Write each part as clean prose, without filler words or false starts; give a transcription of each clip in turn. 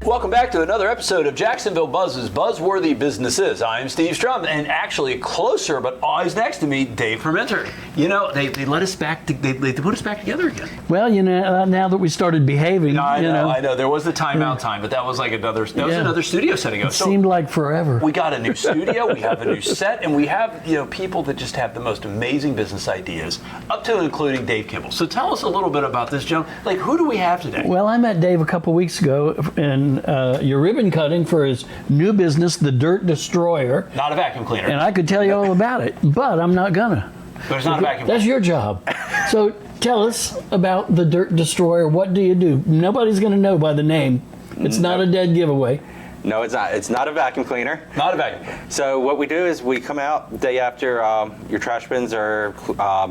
Welcome back to another episode of Jacksonville Buzz's Buzzworthy Businesses. I'm Steve Strum, and actually closer, but always next to me, Dave Permenter. You know, they let us back. They put us back together again. Well, you know, now that we started behaving, I know. There was the timeout time, but that was like another studio setting up. It seemed like forever. We got a new studio, we have a new set, and we have people that just have the most amazing business ideas, up to and including Dave Kimble. So tell us a little bit about this, Joe. Like, who do we have today? Well, I met Dave a couple weeks ago in your ribbon cutting for his new business, the Dirt Destroyer. Not a vacuum cleaner. And I could tell you all about it, but I'm not gonna. There's not a vacuum cleaner. That's your job. So tell us about the Dirt Destroyer. What do you do? Nobody's gonna know by the name. It's not a dead giveaway. No, it's not. It's not a vacuum cleaner. Not a vacuum cleaner. So what we do is we come out the day after your trash bins are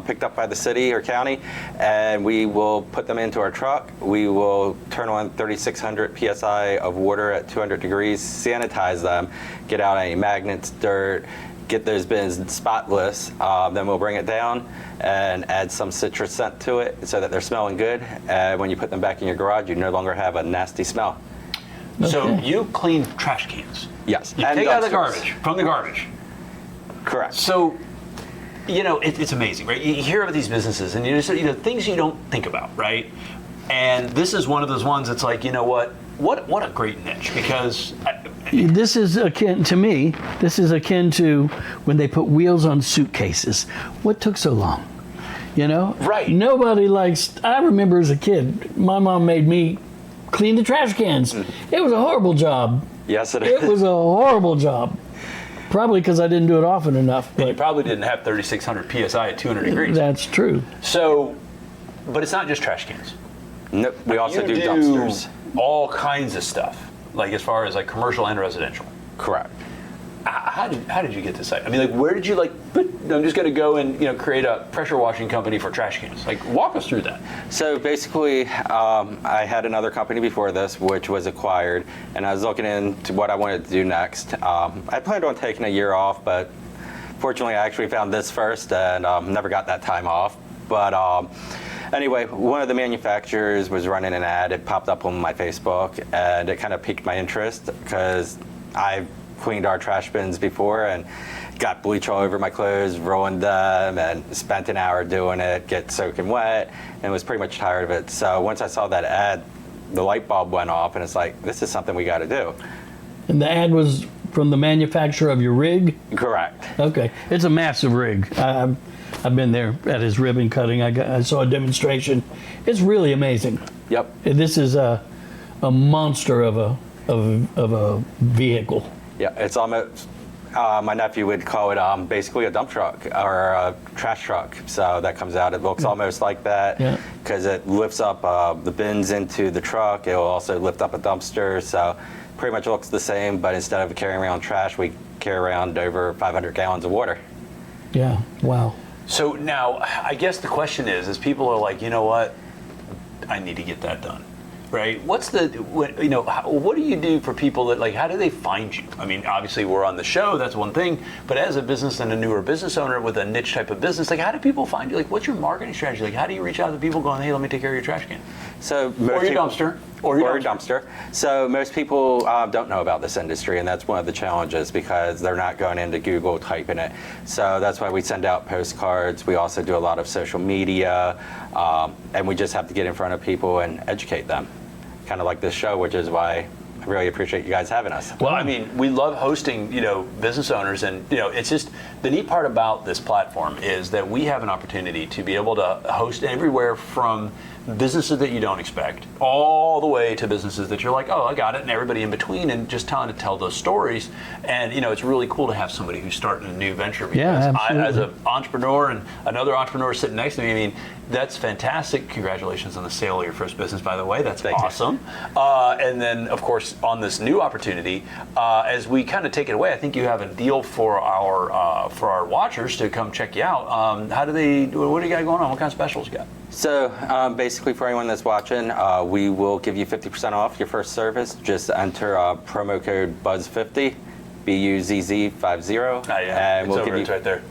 picked up by the city or county, and we will put them into our truck. We will turn on 3,600 PSI of water at 200 degrees, sanitize them, get out any magnets, dirt, get those bins spotless. Then we'll bring it down and add some citrus scent to it so that they're smelling good. And when you put them back in your garage, you no longer have a nasty smell. Okay. So you clean trash cans. Yes. You and take out the dumpsters. garbage, from the garbage. Correct. So, it's amazing, right? You hear about these businesses and things you don't think about, right? And this is one of those ones that's like, you know what a great niche, because This is akin to when they put wheels on suitcases. What took so long? Right. Nobody I remember as a kid, my mom made me clean the trash cans. It was a horrible job. Yes, it is. It was a horrible job. Probably because I didn't do it often enough. you probably didn't have 3,600 PSI at 200 degrees. That's true. So, but it's not just trash cans. No, we also You do dumpsters. All kinds of stuff, like as far as like commercial and residential. Correct. How did you get this idea? I mean, like, where did you I'm just going to go and create a pressure washing company for trash cans. Like, walk us through that. So basically, I had another company before this, which was acquired, and I was looking into what I wanted to do next. I planned on taking a year off, but fortunately, I actually found this first, and never got that time off. But anyway, one of the manufacturers was running an ad. It popped up on my Facebook, and it kind of piqued my interest because I've cleaned our trash bins before and got bleach all over my clothes, ruined them, and spent an hour doing it, get soaking wet, and was pretty much tired of it. So once I saw that ad, the light bulb went off, and it's like, this is something we got to do. And the ad was from the manufacturer of your rig? Correct. Okay. It's a massive rig. I've been there at his ribbon cutting. I saw a demonstration. It's really amazing. Yep. This is a monster of a vehicle. Yeah, it's almost, my nephew would call it basically a dump truck or a trash truck. So that comes out, it looks almost like that because it lifts up the bins into the truck. It will also lift up a dumpster. So pretty much looks the same, but instead of carrying around trash, we carry around over 500 gallons of water. Yeah, wow. So now, I guess the question is people are like, you know what, I need to get that done. Right? What do you do for people that, like, how do they find you? I mean, obviously we're on the show, that's one thing, but as a business and a newer business owner with a niche type of business, like, how do people find you? Like, what's your marketing strategy? Like, how do you reach out to people going, hey, let me take care of your trash can? So or your dumpster. Or your dumpster. So most people don't know about this industry, and that's one of the challenges because they're not going into Google typing it. So that's why we send out postcards. We also do a lot of social media, and we just have to get in front of people and educate them. Kind of like this show, which is why I really appreciate you guys having us. Well, I mean, we love hosting, business owners, and, it's just the neat part about this platform is that we have an opportunity to be able to host everywhere from businesses that you don't expect all the way to businesses that you're like, oh, I got it, and everybody in between, and just trying to tell those stories. And, it's really cool to have somebody who's starting a new venture, because as an entrepreneur and another entrepreneur sitting next to me, I mean, that's fantastic. Congratulations on the sale of your first business, by the way. That's awesome. And then, of course, on this new opportunity, as we kind of take it away, I think you have a deal for our watchers to come check you out. What do you got going on? What kind of specials you got? So basically, for anyone that's watching, we will give you 50% off your first service. Just enter promo code BUZZ50, BUZZ50, And we'll give you it's right there.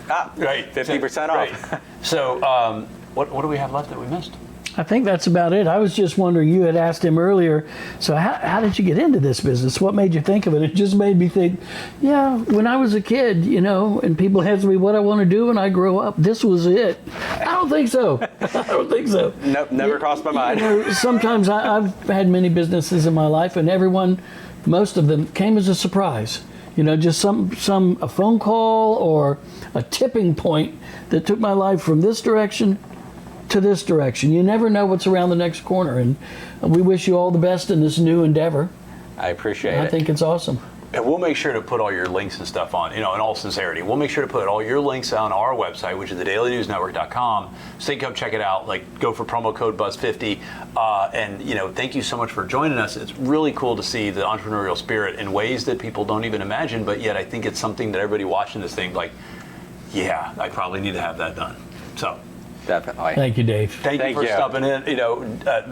right, 50% off. Right. So what do we have left that we missed? I think that's about it. I was just wondering, you had asked him earlier, so how did you get into this business? What made you think of it? It just made me think, yeah, when I was a kid, and people asked me what I want to do when I grow up, this was it. I don't think so. I don't think so. Nope, never crossed my mind. Sometimes I've had many businesses in my life, and most of them came as a surprise. Just a phone call or a tipping point that took my life from this direction to this direction. You never know what's around the next corner, and we wish you all the best in this new endeavor. I appreciate it. I think it's awesome. And we'll make sure to put all your links and stuff on, in all sincerity. We'll make sure to put all your links on our website, which is thedailynewsnetwork.com. So you can come check it out. Go for promo code Buzz50. And thank you so much for joining us. It's really cool to see the entrepreneurial spirit in ways that people don't even imagine, but yet I think it's something that everybody watching this thing, yeah, I probably need to have that done. So. Definitely. Thank you, Dave. Thank you for stopping in. To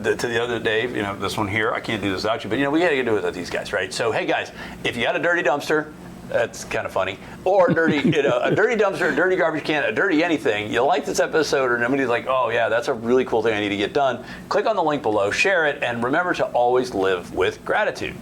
the other Dave, this one here, I can't do this without you, but we got to do it with these guys, right? So, hey guys, if you got a dirty dumpster, that's kind of funny, or a dirty dumpster, a dirty garbage can, a dirty anything, you like this episode, or nobody's like, oh yeah, that's a really cool thing I need to get done, click on the link below, share it, and remember to always live with gratitude.